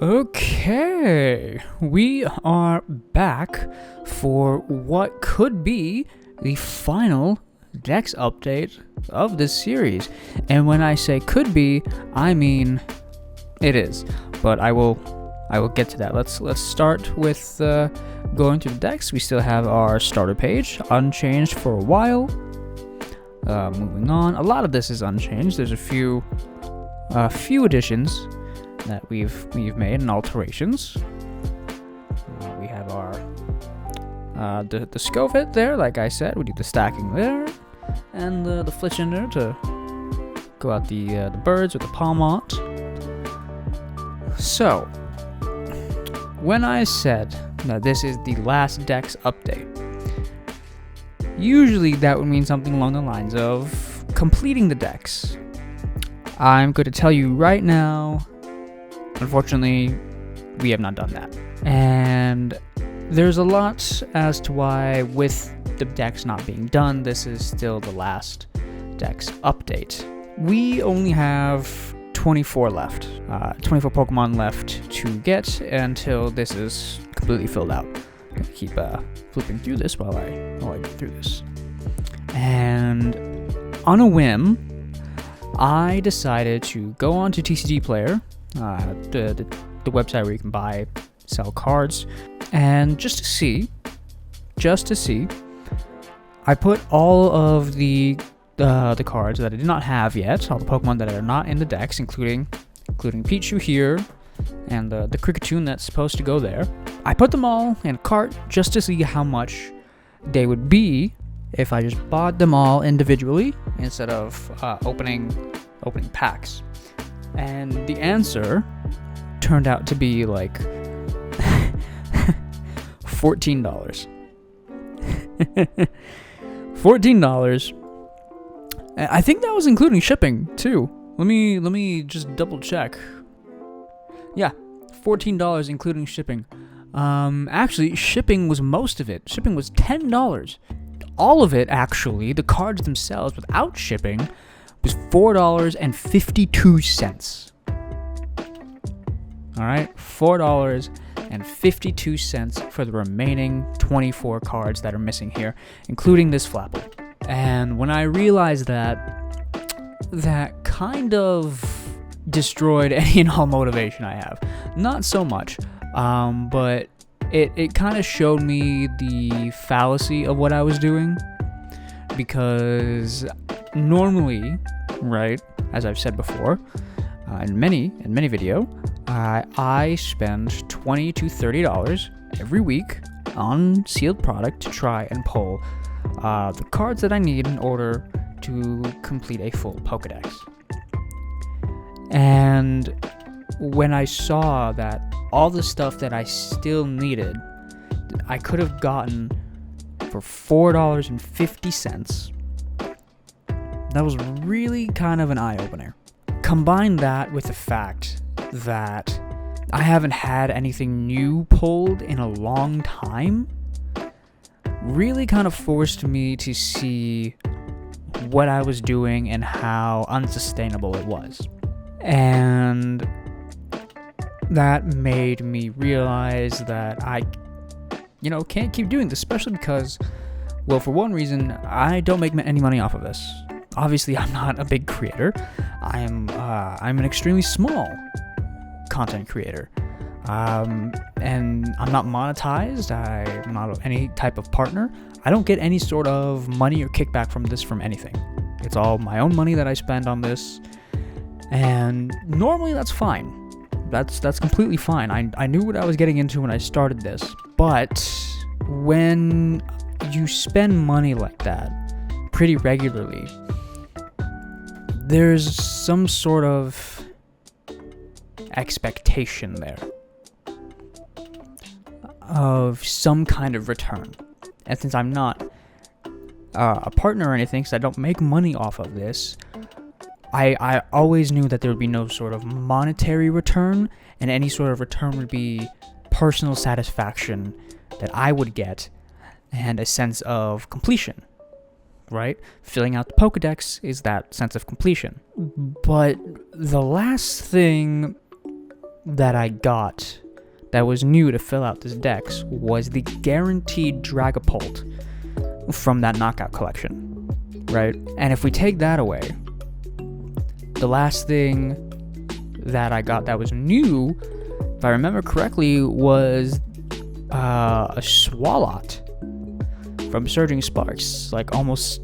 Okay, we are back for what could be the final Dex update of this series. And when I say could be, I mean it is. But I will get to that. Let's start with going through the Dex. We still have our starter page unchanged for a while. Moving on, a lot of this is unchanged. There's a few additions that we've made and alterations. We have our the Scovit there, like I said. We do the stacking there, and the flitch in there to go out the birds with the Palmont. So, when I said that this is the last Dex update, usually that would mean something along the lines of completing the Dex. I'm going to tell you right now, unfortunately, we have not done that. And there's a lot as to why, with the Dex not being done, this is still the last Dex update. We only have 24 left. 24 Pokemon left to get until this is completely filled out. I'm going to keep flipping through this while I go through this. And on a whim, I decided to go on to TCG Player, the website where you can sell cards, and just to see, I put all of the cards that I did not have yet, all the Pokemon that are not in the Dex, including Pichu here, and the Kricketune that's supposed to go there. I put them all in a cart just to see how much they would be if I just bought them all individually instead of opening packs. And the answer turned out to be like $14. $14. I think that was including shipping too. Let me just double check. Yeah, $14 including shipping. Actually, shipping was most of it. Shipping was $10. All of it, actually, the cards themselves without shipping, was $4.52. Alright, $4.52 for the remaining 24 cards that are missing here, including this Flapple. And when I realized that kind of destroyed any and all motivation I have. Not so much, but it kind of showed me the fallacy of what I was doing, because normally, right, as I've said before, in many video, I spend $20 to $30 every week on sealed product to try and pull the cards that I need in order to complete a full Pokedex. And when I saw that all the stuff that I still needed, I could have gotten for $4.50, that was really kind of an eye-opener. Combine that with the fact that I haven't had anything new pulled in a long time, really kind of forced me to see what I was doing and how unsustainable it was. And that made me realize that I, can't keep doing this, especially because, well, for one reason, I don't make any money off of this. Obviously, I'm not a big creator. I'm an extremely small content creator. And I'm not monetized. I'm not any type of partner. I don't get any sort of money or kickback from this from anything. It's all my own money that I spend on this. And normally that's fine. That's completely fine. I knew what I was getting into when I started this. But when you spend money like that pretty regularly, there's some sort of expectation there of some kind of return. And since I'm not a partner or anything, because I don't make money off of this, I always knew that there would be no sort of monetary return, and any sort of return would be personal satisfaction that I would get and a sense of completion, right? Filling out the Pokedex is that sense of completion. But the last thing that I got that was new to fill out this dex was the guaranteed Dragapult from that knockout collection, right? And if we take that away, the last thing that I got that was new, if I remember correctly, was a Swalot from Surging Sparks, like almost,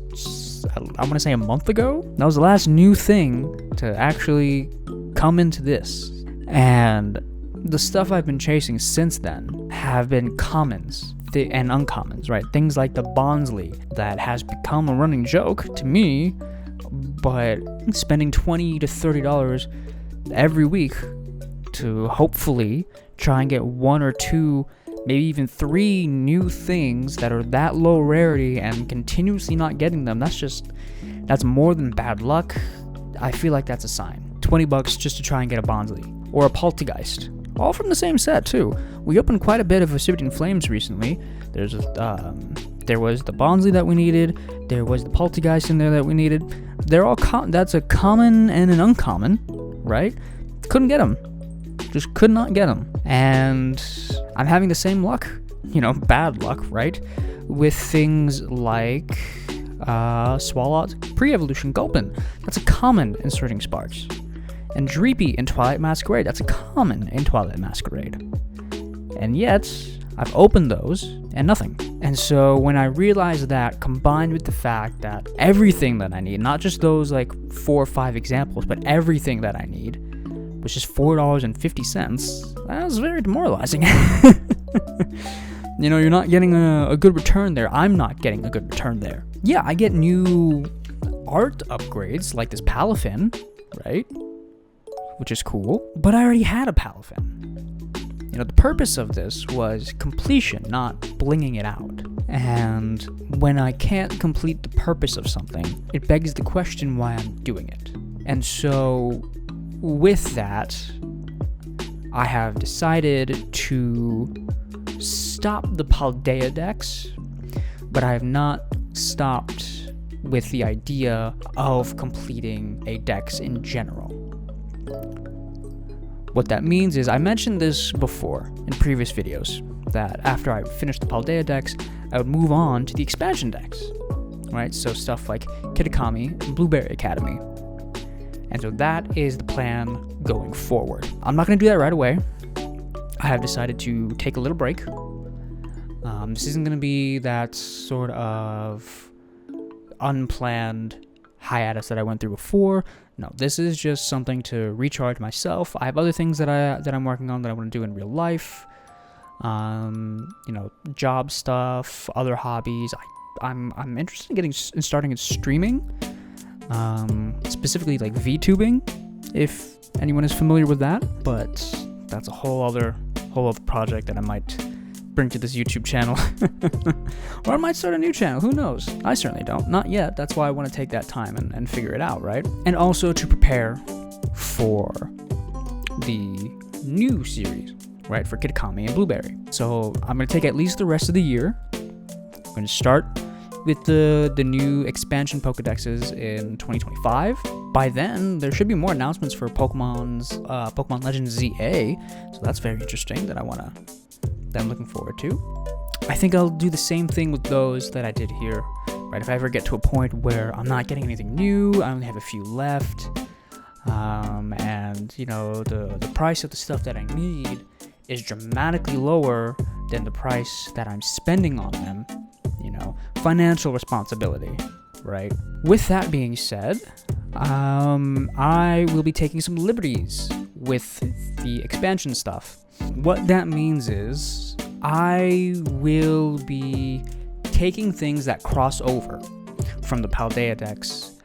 I want to say a month ago. That was the last new thing to actually come into this. And the stuff I've been chasing since then have been commons and uncommons, right? Things like the Bonsly that has become a running joke to me, but spending $20 to $30 every week to hopefully try and get 1 or 2, maybe even 3 new things that are that low rarity and continuously not getting them, that's more than bad luck. I feel like that's a sign. $20 just to try and get a Bonsly or a Poltergeist. All from the same set, too. We opened quite a bit of Vociferous Flames recently. There was the Bonsly that we needed. There was the Poltergeist in there that we needed. They're all that's a common and an uncommon, right? Couldn't get them. Just could not get them. And I'm having the same luck, bad luck, right? With things like Swalot Pre-Evolution Gulpin. That's a common in Surging Sparks. And Dreepy in Twilight Masquerade. That's a common in Twilight Masquerade. And yet, I've opened those and nothing. And so when I realized that, combined with the fact that everything that I need, not just those like 4 or 5 examples, but everything that I need, which is $4.50, that was very demoralizing. You're not getting a good return there. I'm not getting a good return there. Yeah, I get new art upgrades like this Palafin, right? Which is cool, but I already had a Palafin. The purpose of this was completion, not blinging it out. And when I can't complete the purpose of something, it begs the question why I'm doing it. And so, with that, I have decided to stop the Paldea Dex, but I have not stopped with the idea of completing a dex in general. What that means is, I mentioned this before in previous videos, that after I finished the Paldea Dex, I would move on to the expansion decks, right? So stuff like Kitakami and Blueberry Academy. And so that is the plan going forward. I'm not going to do that right away. I have decided to take a little break. This isn't going to be that sort of unplanned hiatus that I went through before. No, this is just something to recharge myself. I have other things that I'm working on that I want to do in real life. Job stuff, other hobbies. I'm interested in starting streaming. Specifically like VTubing, if anyone is familiar with that. But that's a whole other project that I might bring to this YouTube channel. Or I might start a new channel, who knows? I certainly don't, not yet. That's why I want to take that time and figure it out, right? And also to prepare for the new series, right, for Kitakami and Blueberry. So I'm going to take at least the rest of the year. I'm going to start with the new expansion Pokedexes in 2025. By then, there should be more announcements for Pokemon Legends ZA, so that's very interesting that I'm looking forward to. I think I'll do the same thing with those that I did here, right? If I ever get to a point where I'm not getting anything new, I only have a few left, and the price of the stuff that I need is dramatically lower than the price that I'm spending on them, financial responsibility, right? With that being said, I will be taking some liberties with the expansion stuff. What that means is I will be taking things that cross over from the Paldea Dex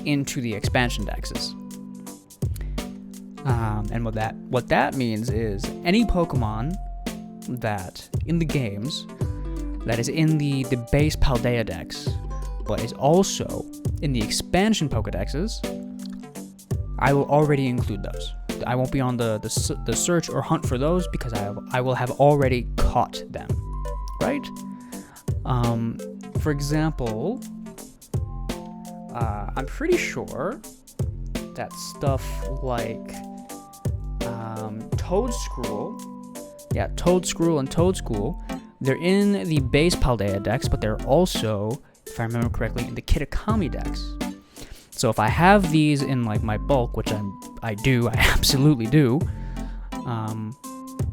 into the expansion Dexes. And what that means is any Pokemon that in the games that is in the base Paldea Dex, but is also in the expansion Pokedexes, I will already include those. I won't be on the search or hunt for those because I will have already caught them, right? For example, I'm pretty sure that stuff like Toadscruel. Yeah, Toadscruel and Toadschool. They're in the base Paldea Dex, but they're also, if I remember correctly, in the Kitakami Dex. So if I have these in like my bulk, which I absolutely do,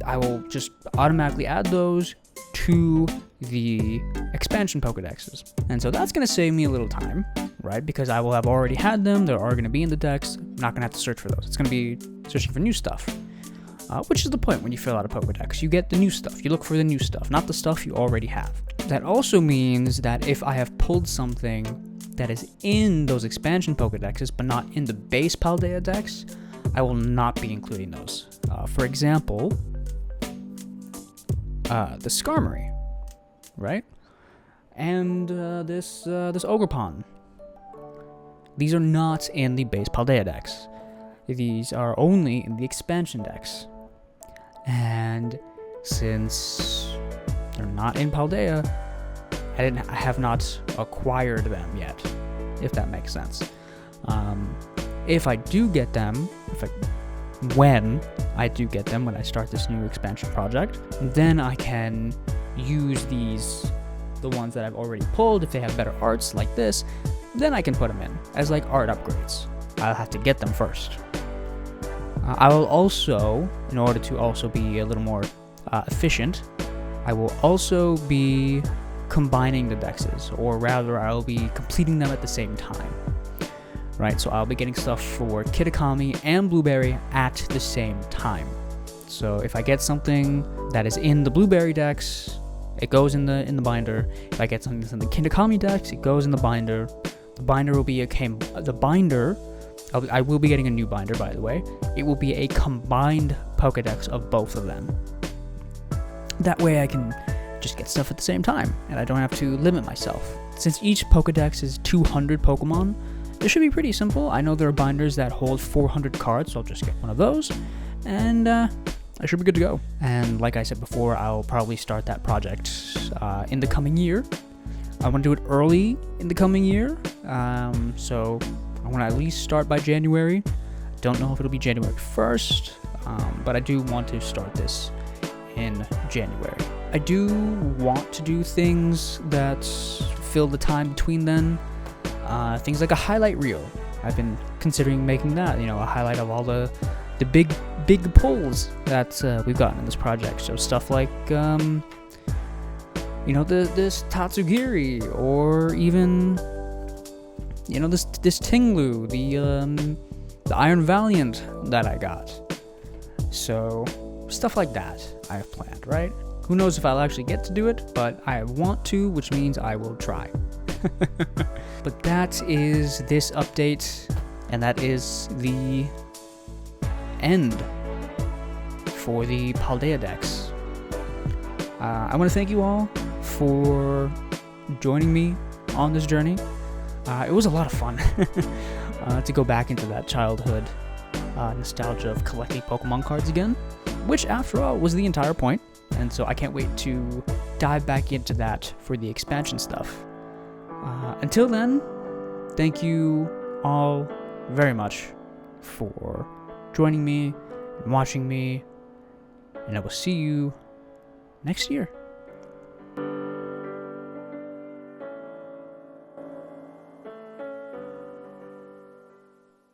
I will just automatically add those to the expansion Pokedexes. And so that's going to save me a little time, right? Because I will have already had them. They're already going to be in the Dex. I'm not going to have to search for those. It's going to be searching for new stuff, which is the point when you fill out a Pokedex. You get the new stuff. You look for the new stuff, not the stuff you already have. That also means that if I have pulled something that is in those expansion Pokedexes, but not in the base Paldea Dex, I will not be including those. For example, the Skarmory, right? And this Ogerpon. These are not in the base Paldea Dex. These are only in the expansion Dex. And since they're not in Paldea, I have not acquired them yet, if that makes sense. If I do get them, when I do get them, when I start this new expansion project, then I can use the ones that I've already pulled. If they have better arts like this, then I can put them in as like art upgrades. I'll have to get them first. I will also, in order to also be a little more efficient, I will also be combining the dexes, or rather I'll be completing them at the same time. Right, so I'll be getting stuff for Kitakami and Blueberry at the same time. So if I get something that is in the Blueberry Dex, it goes in the binder. If I get something that's in the Kitakami Dex, it goes in the binder. The binder will be I will be getting a new binder, by the way. It will be a combined Pokedex of both of them. That way I can just get stuff at the same time, and I don't have to limit myself. Since each Pokedex is 200 Pokemon, this should be pretty simple. I know there are binders that hold 400 cards, so I'll just get one of those, and I should be good to go. And like I said before, I'll probably start that project in the coming year. I want to do it early in the coming year, so I want to at least start by January. Don't know if it'll be January 1st, but I do want to start this in January. I do want to do things that fill the time between then. Things like a highlight reel. I've been considering making that, a highlight of all the big pulls that we've gotten in this project. So stuff like, this Tatsugiri, or even, this Tinglu, the Iron Valiant that I got. So stuff like that I have planned, right? Who knows if I'll actually get to do it, but I want to, which means I will try. But that is this update, and that is the end for the Paldea Dex. I want to thank you all for joining me on this journey. It was a lot of fun to go back into that childhood nostalgia of collecting Pokemon cards again, which after all was the entire point, and so I can't wait to dive back into that for the expansion stuff. Until then, thank you all very much for joining me and watching me, and I will see you next year.